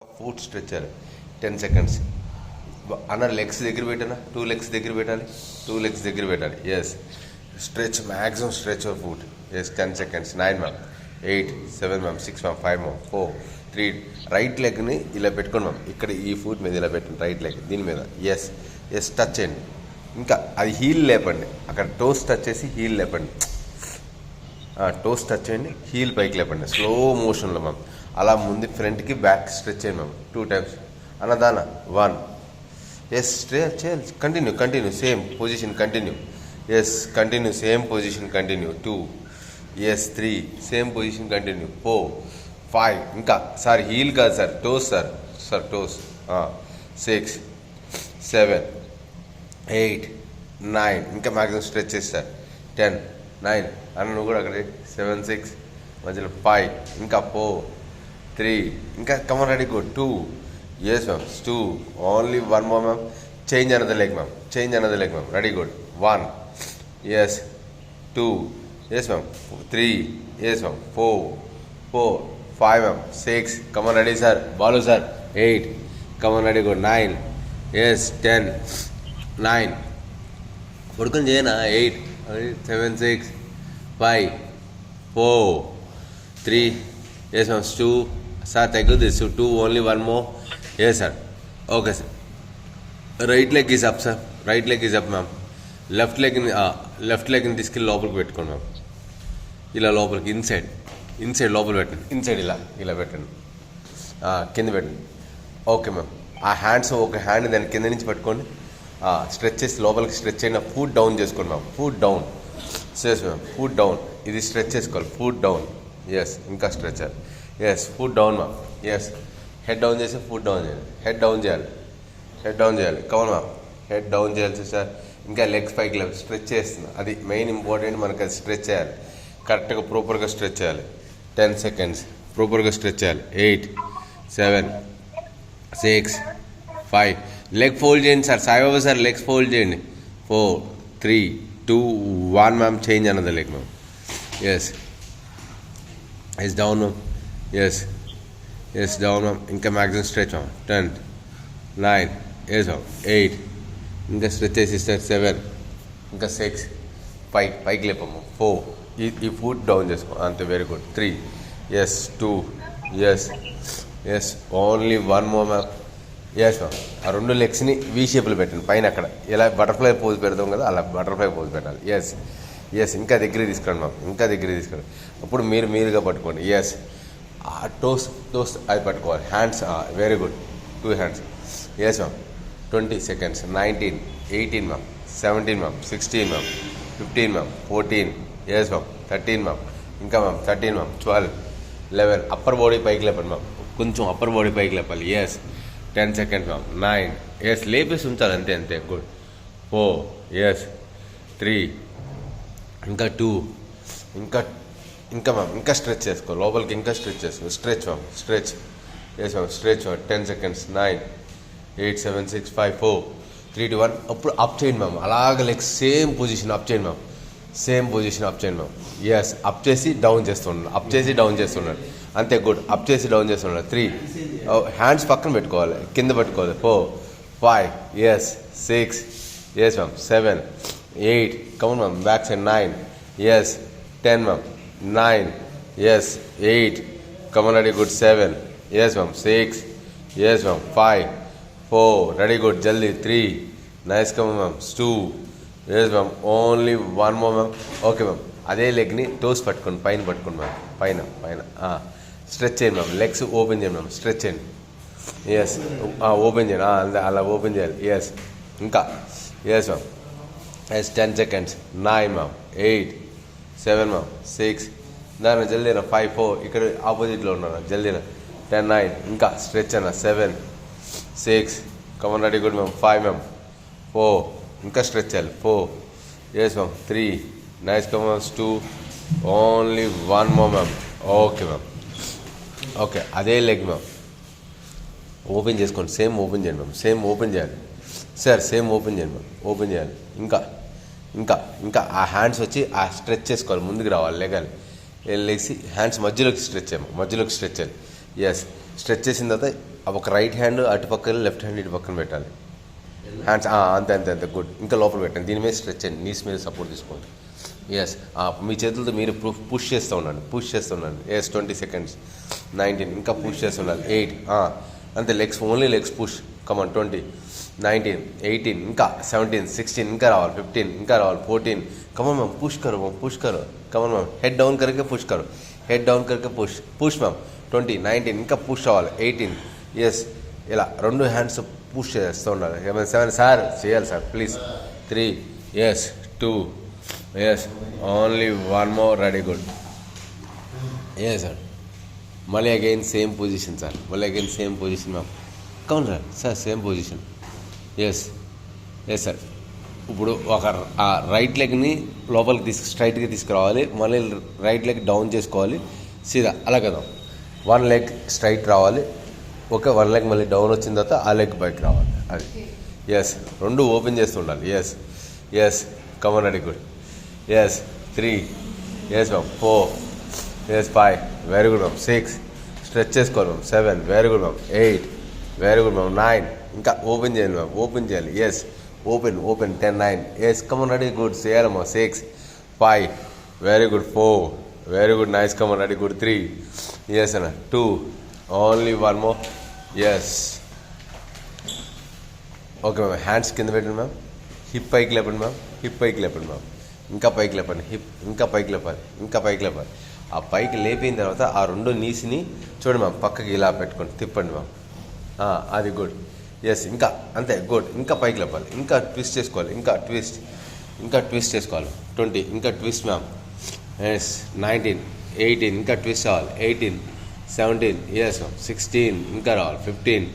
Foot stretcher 10 seconds. అన్న legs దగ్గర పెట్టానా 2 legs దగ్గర పెట్టాలి 2 legs దగ్గర పెట్టాలి yes stretch maximum stretch of foot yes 10 seconds. 9 ma'am 8 7 ma'am 6 ma'am 5 ma'am 4 3 right లెగ్ని ఇలా పెట్టుకోండి మ్యామ్. ఇక్కడ ఈ ఫుట్ మీద ఇలా పెట్టండి రైట్ లెగ్ దీని మీద ఎస్ ఎస్ టచ్ చేయండి. ఇంకా అది హీల్ లేపండి, అక్కడ టోస్ టచ్ చేసి హీల్ లేపండి, టోస్ టచ్ చేయండి, హీల్ పైకి లేపండి స్లో మోషన్లో మ్యామ్. అలా ముందు ఫ్రంట్కి బ్యాక్ స్ట్రెచ్ చేయండి మ్యామ్ 2 times. అన్నదాన 1 ఎస్ స్ట్రెచ్ చేయాలి, continue same position continue yes continue same position continue 2 yes 3 same position continue 4 5 ఇంకా సార్ హీల్ కాదు సార్ టోస్ సార్ టోస్ 6 7 8 9 ఇంకా మ్యాక్సిమం స్ట్రెచ్ చేస్తారు 10 9 అన్న నువ్వు కూడా అక్కడ 7 6 మధ్యలో 5 ఇంకా 4 3 ఇంకా come on ready good 2 yes ma'am 2 only 1 more ma'am. Change another leg ma'am ready good 1 yes 2 yes ma'am 3 yes ma'am 4 5 ma'am 6 come on ready sir బాలు sir 8 come on ready good 9 yes 10 9 పడుకొని చేయనా 8 7 6 5 4 3 ఎస్ మ్యామ్ 2 సార్ తగ్గుద్ది 2 only 1 more yes sir okay sir. Right leg is up sir ma'am. Left లెగ్ని తీసుకెళ్ళి లోపలికి పెట్టుకోండి ma'am. ఇలా లోపలికి ఇన్సైడ్ లోపల పెట్టండి, ఇన్సైడ్ ఇలా పెట్టండి, కింద పెట్టండి. Okay ma'am. ఆ హ్యాండ్స్ ఒక హ్యాండ్ దాని కింద నుంచి పట్టుకోండి, స్ట్రెచ్ చేసి లోపలికి స్ట్రెచ్ అయిన ఫుట్ డౌన్ చేసుకోండి ma'am. Foot down yes ma'am, foot down ఇది స్ట్రెచ్ చేసుకోవాలి. ఫుట్ డౌన్ ఎస్ ఇంకా stretcher yes foot down ma'am. Yes head down చేసి ఫుట్ డౌన్ చేయాలి, హెడ్ డౌన్ చేయాలి కమన్ మ్యామ్. హెడ్ డౌన్ చేయాలి సార్. ఇంకా లెగ్స్ పైకి లేవు స్ట్రెచ్ చేస్తుంది, అది మెయిన్ ఇంపార్టెంట్. మనకి అది స్ట్రెచ్ చేయాలి కరెక్ట్గా ప్రాపర్గా స్ట్రెచ్ చేయాలి. 10 seconds ప్రాపర్గా స్ట్రెచ్ చేయాలి. 8 7 6 5 లెగ్ ఫోల్డ్ చేయండి sir Saibaba sir, legs fold చేయండి. 4 3 2 1 మ్యామ్. చేంజ్ అన్నది leg ma'am. Yes down ma'am. Yes down ma'am. ఇంకా maximum stretch ma'am. 10 9 yes ma'am 8 ఇంకా స్ట్రెచ్ చేసి సార్ 7 ఇంకా 6 5 పైకి లేపమ్మ 4 ఈ ఫుట్ డౌన్ చేసుకో అంతే. Very good 3 yes 2 yes only 1 more ma'am. Yes ma'am. ఆ 2 లెగ్స్ని వీ షేప్లో పెట్టండి పైన, అక్కడ ఎలా బటర్ఫ్లై పోజ్ పెడతాం కదా అలా బటర్ఫ్లై పోజ్ పెట్టాలి. ఎస్ ఇంకా దగ్గర తీసుకోండి మ్యామ్, అప్పుడు మీరుగా పట్టుకోండి. ఎస్ టోస్ అది పట్టుకోవాలి. Hands very good 2 hands. Yes ma'am. 20 seconds. 19 18 ma'am 17 ma'am 16 ma'am 15 ma'am 14 yes ma'am 13 ma'am ఇంకా మ్యామ్ 13 మ్యామ్ 12 11 అప్పర్ బాడీ పైకి లేపండి మ్యామ్, కొంచెం అప్పర్ బాడీ పైకి లేపాలి. Yes 10 seconds ma'am. 9 ఎస్ లేపేసి ఉంచాలి అంతే గుడ్. 4 ఎస్ 3 ఇంకా 2 ఇంకా మ్యామ్ ఇంకా స్ట్రెచ్ చేసుకో లోపలికి, ఇంకా స్ట్రెచ్ చేసుకో. Stretch ma'am yes ma'am stretch 10 seconds. 9 8 7 6 5 4 3 2 1 అప్పుడు అప్ చేయండి మ్యామ్. అలాగ లెగ్ సేమ్ పొజిషన్ అప్ చేయండి మ్యామ్. ఎస్ అప్ చేసి డౌన్ చేస్తున్నాడు, అంతే గుడ్. అప్ చేసి డౌన్ చేస్తున్నాడు. 3 హ్యాండ్స్ పక్కన పెట్టుకోవాలి, కింద పెట్టుకోవాలి. 4 5 yes 6 yes ma'am 7 8 come on ma'am back side. 9 yes 10 ma'am 9 yes 8 come on ready good. 7 yes ma'am 6 yes ma'am 5 4 ready good జల్దీ. 3 nice come on ma'am 2 yes ma'am only 1 more ma'am. Okay ma'am. అదే లెగ్ని toes పట్టుకోండి, పైన పట్టుకోండి మ్యామ్, పైన stretch చేయండి ma'am. Legs open చేయండి ma'am, stretch చేయండి. ఎస్ ఓపెన్ చేయండి, అలా ఓపెన్ చేయాలి. ఎస్ ఇంకా yes ma'am. Yes 10 seconds. 9 ma'am 8 7 ma'am 6 దాని జల్దీనా 5 4 ఇక్కడ ఆపోజిట్లో ఉన్నాను జల్దీనా. 10 9 ఇంకా స్ట్రెచ్ అన్న. 7 6 come on ready good ma'am. 5 ma'am 4 ఇంకా స్ట్రెచ్ చేయాలి. 4 yes ma'am 3 nice come on 2 only 1 more ma'am. Okay ma'am. Okay అదే లెగ్ మ్యామ్ ఓపెన్ చేసుకోండి, సేమ్ ఓపెన్ చేయండి మ్యామ్. సేమ్ ఓపెన్ చేయాలి మ్యామ్. ఓపెన్ చేయాలి. ఇంకా ఆ హ్యాండ్స్ వచ్చి ఆ స్ట్రెచ్ చేసుకోవాలి, ముందుకు రావాలి, లెగాలి. వెళ్ళేసి హ్యాండ్స్ మధ్యలోకి స్ట్రెచ్ చేయాలి. ఎస్ స్ట్రెచ్ చేసిన తర్వాత ఒక రైట్ హ్యాండ్ అటు పక్కన, లెఫ్ట్ హ్యాండ్ ఇటు పక్కన పెట్టాలి. హ్యాండ్స్ అంతే అంతే అంతే గుడ్. ఇంకా లోపల పెట్టండి. దీని మీద స్ట్రెచ్ చేయండి, నీస్ మీద సపోర్ట్ తీసుకోండి. ఎస్, మీ చేతులతో మీరు పుష్ చేస్తూ ఉండండి, పుష్ చేస్తూ ఉండండి. Yes, 20 seconds. 19, ఇంకా పుష్ చేస్తూ ఉండాలి. 8, అంతే, లెగ్స్, ఓన్లీ లెగ్స్ పుష్. కమాన్. 20, 19, 18, ఇంకా 17, 16, ఇంకా రావాలి. 15, ఇంకా రావాలి. 14, कमन मैम, पुश करो मैम, पुश करो. कमन मैम, हेड डाउन करके पुश करो, हेड डाउन करके पुश, पुश मैम. 20, 19, ఇంకా పుష్ అవ్వాలి. 18, ఎస్, ఇలా 2 హ్యాండ్స్ పుష్ చేస్తూ ఉండాలి. 7 సార్ చేయాలి sir please. 3, yes, 2, yes, only 1 more, ready, good. Yes sir, మళ్ళీ అగైన్ సేమ్ పొజిషన్ సార్, మళ్ళీ అగైన్ సేమ్ పొజిషన్ మ్యామ్. కౌన్ sir, sir same position. Yes, yes sir. ఇప్పుడు ఒక రైట్ లెగ్ని లోపలికి స్ట్రైట్గా తీసుకురావాలి, మళ్ళీ రైట్ లెగ్ డౌన్ చేసుకోవాలి, సీదా అలా కదా. 1 leg స్ట్రైట్ రావాలి, ఓకే. 1 leg మళ్ళీ డౌన్ వచ్చిన తర్వాత ఆ లెగ్ పైకి రావాలి, అది. ఎస్, 2 ఓపెన్ చేస్తుండాలి. Yes, yes, come on, ready, good. Yes, 3, yes ma'am. 4, yes, 5, very good ma'am. 6, stretch చేసుకోవాలి ma'am. 7, very good ma'am. 8, very good ma'am. 9, ఇంకా ఓపెన్ చేయాలి మ్యామ్, ఓపెన్ చేయాలి. Yes, open, open. 10, 9, yes, come on, ready, good. చేయాలమ్మా. 6, 5, very good. 4, very good, nice, come on, ready, good. 3, yes అన్న. 2, only 1 more, yes. Okay ma'am. Hands కింద పెట్టండి ma'am. Hip పైకి లేపండి ma'am, hip పైకి లేపండి మ్యామ్. ఇంకా పైకి లేపండి, హిప్ ఇంకా పైకి లేపాలి, ఇంకా పైకి లేపాలి. ఆ పైకి లేపిన తర్వాత ఆ 2 నీస్ని చూడండి మ్యామ్, పక్కకి ఇలా పెట్టుకోండి, తిప్పండి మ్యామ్, అది, గుడ్. ఎస్, ఇంకా అంతే, గుడ్. ఇంకా పైకి లేపాలి, ఇంకా ట్విస్ట్ చేసుకోవాలి, ఇంకా ట్విస్ట్, ఇంకా ట్విస్ట్ చేసుకోవాలి. 20, ఇంకా ట్విస్ట్ మ్యామ్. ఎస్, 19, 18, ఇంకా ట్విస్ట్ అవ్వాలి. 18, 17, ఎస్ మ్యామ్. 16, ఇంకా రావాలి. 15,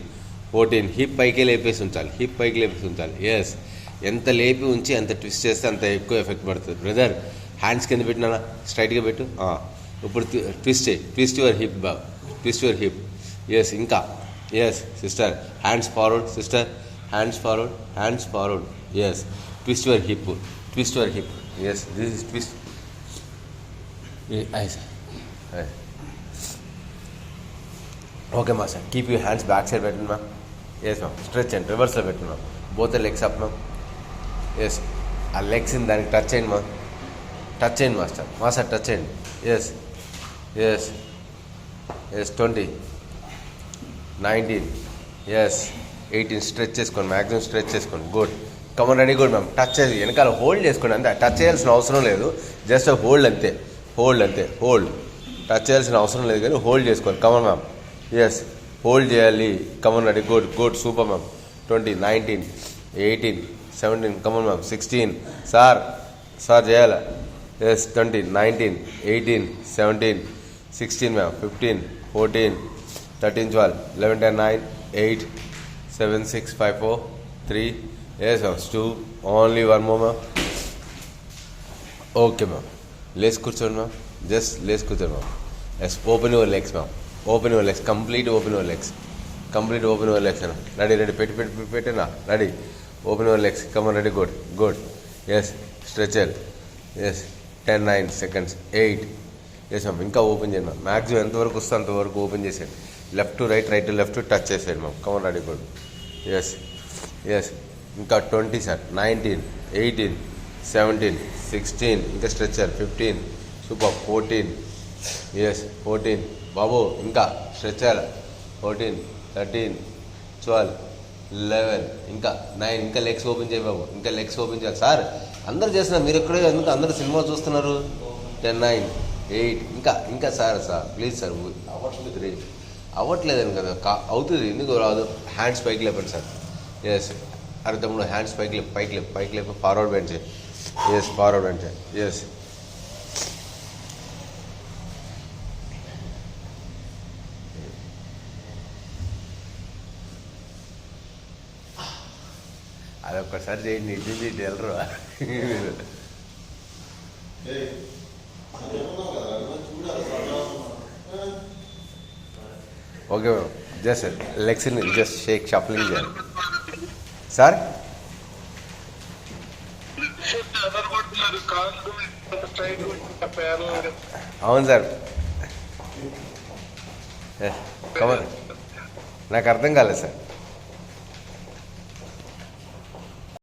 14, హిప్ పైకి లేపేసి ఉంచాలి, హిప్ పైకి లేపేసి ఉంచాలి. ఎస్, ఎంత లేపి ఉంచి ఎంత ట్విస్ట్ చేస్తే అంత ఎక్కువ ఎఫెక్ట్ పడుతుంది. బ్రదర్, హ్యాండ్స్ కింద పెట్టినా స్ట్రైట్గా పెట్టు. ఇప్పుడు ట్విస్ట్ చేయి, ట్విస్ట్ యువర్ హిప్ బాగా, ట్విస్ట్ యువర్ హిప్. ఎస్, ఇంకా, yes sister, hands forward sister, hands forward, hands forward. Yes, twist your hip, twist your hip. Yes, this is twist. Okay మా sir, keep you hands back side పెట్టండి ma'am. Yes ma'am. Stretch and రివర్స్లో పెట్టండి ma'am. Both legs up ma'am. Yes, ఆ లెగ్స్ని దానికి touch చేయండి ma'am, touch చేయండి master, master touch చేయండి. Yes, yes, yes. 20, 19, yes, 18, stretch చేసుకోండి, మ్యాక్సిమం స్ట్రెచ్ చేసుకోండి. Good. Come on, ready, good ma'am. Touch చేసి వెనకాల హోల్డ్ చేసుకోండి, అంతే. టచ్ చేయాల్సిన అవసరం లేదు, జస్ట్ హోల్డ్ అంతే, హోల్డ్ అంతే, హోల్డ్. టచ్ చేయాల్సిన అవసరం లేదు కానీ హోల్డ్ చేసుకోండి. Come on ma'am. ఎస్, హోల్డ్ చేయాలి. Come on, ready, good, good, super ma'am. 20, 19, 18, 17, come on ma'am. 16, sir, sir చేయాలి. Yes, 20, 19, 18, 17, 16 ma'am. 15, 14, 13, 12, 11, 10, 9, 8, 7, 6, 5, 4, 3, yes ma'am. 2, only 1 more ma'am. Okay ma'am. లేస్ కూర్చోండి మ్యామ్, జస్ట్ లేస్ కూర్చోండి ma'am. Yes, open your legs ma'am, open your legs, complete open your legs, complete open your legs అన్న. Ready, ready, పెట్టినా, ready. Open your legs, come on, ready, good, good. Yes, stretcher. Yes, 10, 9 seconds, 8, yes ma'am. ఇంకా open చేయండి ma'am, maximum ఎంతవరకు వస్తే అంతవరకు open చేసేయండి. Left to right, right to left touch చేసేయండి ma'am. Come on, ready, good. Yes, yes. ఇంకా 20 sir. 19, 18, 17, 16, ఇంకా stretcher. 15, super. 14, yes, 14, బాబు, ఇంకా స్ట్రెచర్. 14, 13, 12, 11, ఇంకా 9, ఇంకా లెగ్స్ ఓపెన్ చేయ బాబు, ఇంకా లెగ్స్ ఓపెన్ చేయాలి. సార్ అందరు చేస్తున్నారు, మీరు ఎక్కడే ఎందుకు అందరు సినిమా చూస్తున్నారు. 10, 9, 8, ఇంకా సార్ ప్లీజ్ సార్. 3 అవ్వట్లేదని కదా, అవుతుంది, ఎందుకు రాదు. హ్యాండ్స్ పైకి లేపండి సార్. ఎస్, అర్థంలో హ్యాండ్స్ పైకి లేపు, పైకి లేపు, పైకి లేపు. ఫార్వర్డ్ బెండ్ చేయి. ఎస్, ఫార్వర్డ్ బెండ్ చేయి. ఎస్, అదొక్కసారి చేయండి, ఇది వెళ్ళరు. Okay ma'am. జస్ట్ లెగ్స్ని జస్ట్ షేక్, షఫలింగ్ చేయాలి సార్. అవును సార్. కమన్, నాకు అర్థం కాలేదు సార్.